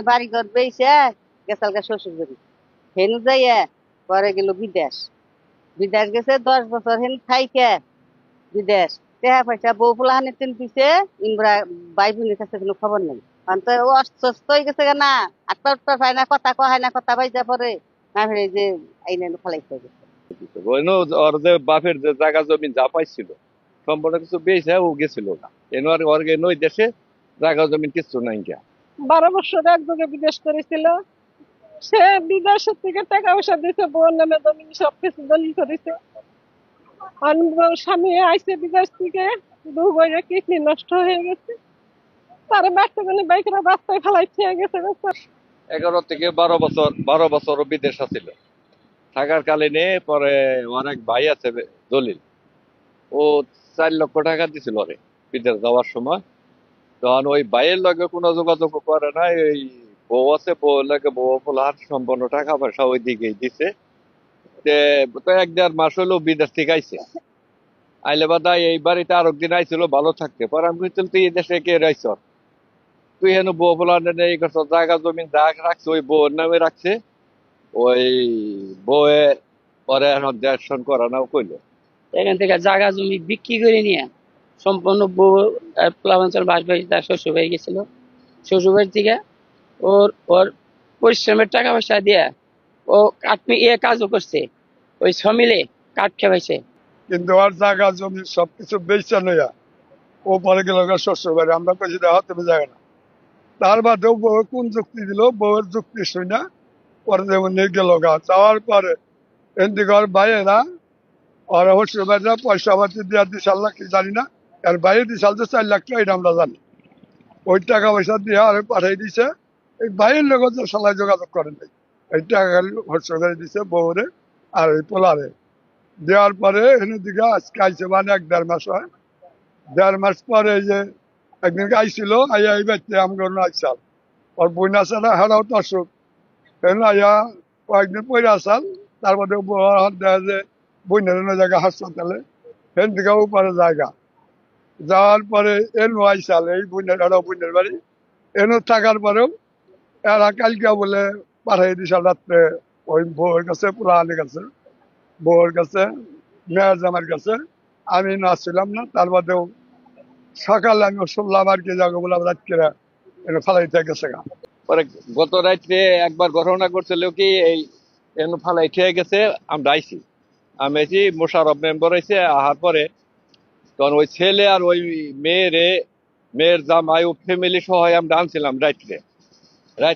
বাড়ি ঘর বেইছে গেছাল গা শ্বশুর বাড়ি হেনু যাইয়া পরে গেল বিদেশ। বিদেশ গেছে 10 বছর হেন থাইকে বিদেশ টেহা পয়সা বউ ফুলাহানি তিন পিছে ইমরা ভাই বোনের কাছে কোনো খবর নেই। অন্ত ও অসুস্থ হয়ে গেছে না, আটটা উঠতে পায় না, কথা কয় না, কথা বাইজা পরে না ফেরে যে আইনে ফেলাইতে গেছে। ওইনো ওর যে বাপের যে জায়গা জমি যা পাইছিল সম্পূর্ণ কিছু বেঁচে ও গেছিল না। এনো আর ওর ওই দেশে জায়গা জমি কিছু নাই গিয়া। 12 বছর একযোগে বিদেশ করেছিল। সে বিদেশের থেকে টাকা পয়সা দিতে বোন নামে জমি সবকিছু দলিল করেছে। আর স্বামী আইসে বিদেশ থেকে, দু বইয়ের কিডনি নষ্ট হয়ে গেছে। তার বাচ্চা মানে বাইকেরা রাস্তায় ফেলাই খেয়ে গেছে। 11 থেকে 12 বছর ও বিদেশ আছিল। থাকার কালীনে পরে ওর এক ভাই আছে দলিল, ও 4 লক্ষ টাকা দিছিল ওরে বিদেশ যাওয়ার সময়। তখন ওই ভাইয়ের লগে কোনো যোগাযোগ করে না। এই বউ আছে, বউ লাগে বউ ফলার সম্পূর্ণ টাকা পয়সা ওই দিকেই দিছে। তো 1-1.5 মাস হলো বিদেশ থেকে আইছে। আইলে বাদা এই বাড়িতে আর একদিন আইছিল ভালো থাকতে, পরে আমি কইছিল তুই এই দেশে কে রাইছ, তুই হেন বউ ফলা এই করছ, জায়গা জমি যা রাখছে ওই বউর নামে রাখছে। ওই বউয়ে পরে এখন দেশন করা নাও কইলো। এখান থেকে জায়গা জমি বিক্রি করে নিয়ে সম্পূর্ণ বউ প্লাবাঞ্চল বাসবাড়ি তার শ্বশুর বাড়ি গেছিল। শ্বশুর বাড়ি থেকে ওর ওর পরিশ্রমের টাকা পয়সা দিয়ে ও কাজও করছে, ওই সমিলে কাঠ খেপাইছে। কিন্তু আর জায়গা জমি সবকিছু বেচা লইয়া ও পরে গেল শ্বশুর বাড়ি। আমরা কইছি দেখো তুমি যাবে না। তার বাদেও বউ কোন যুক্তি দিল, বউয়ের যুক্তি শুই না পরে যেমন নিয়ে গেল গা। যাওয়ার পরে এদিকে বাইরেরা আর শ্বশুর বাড়িরা পয়সা পাতি দিয়া 2 লাখ কি জানি না, আর বাইরে 2 সাল 4 লাখ টাকা এটা আমরা জানি। ওই টাকা পয়সা দিয়ে আর পাঠাই দিছে। এই বাইরের লোক যে সবাই যোগাযোগ করেন নাই, এই টাকা শ্বশুর বাড়ি দিছে বউরে আর এই পোলারে দেওয়ার পরে এনে দিকে আজকে আইছে, মানে 1-1.5 মাস হয়। 1.5 মাস পরে এই যে একদিন আইছিল, আইয়া এই বাচ্চা আমার আইসাল ওর বই আছে না, হারাও তো অসুখ আইয়া কয়েকদিন পরে আসাল। তারপরে দেখা যে বইনের জায়গা হাসপাতালে হেন দিকে উপরে জায়গা। যাওয়ার পরে এনু আইসাল, এই বইনের বইনের বাড়ি এনু থাকার পরেও এরা কালকে বলে পাঠাই দিশাল রাত্রে ওই বউয়ের কাছে, পুরানের কাছে, বউয়ের কাছে, মেয়ের জামার কাছে। আমি নাচছিলাম না। তার বাদেও সকালে আমি শুনলাম আর কি যাবো বলে রাত্রে ফালাইতে গেছে গা। পরে গত রাত্রে একবার ঘটনা করছিল কি, এই এন ফালাই খেয়ে গেছে। আমরা আইছি, আমি আইছি, মোশারফ মেম্বার আইছে। আহার পরে তখন ওই ছেলে আর ওই মেয়ের জামাই ও ফ্যামিলি সহ আমরা আনছিলাম রাত্রে।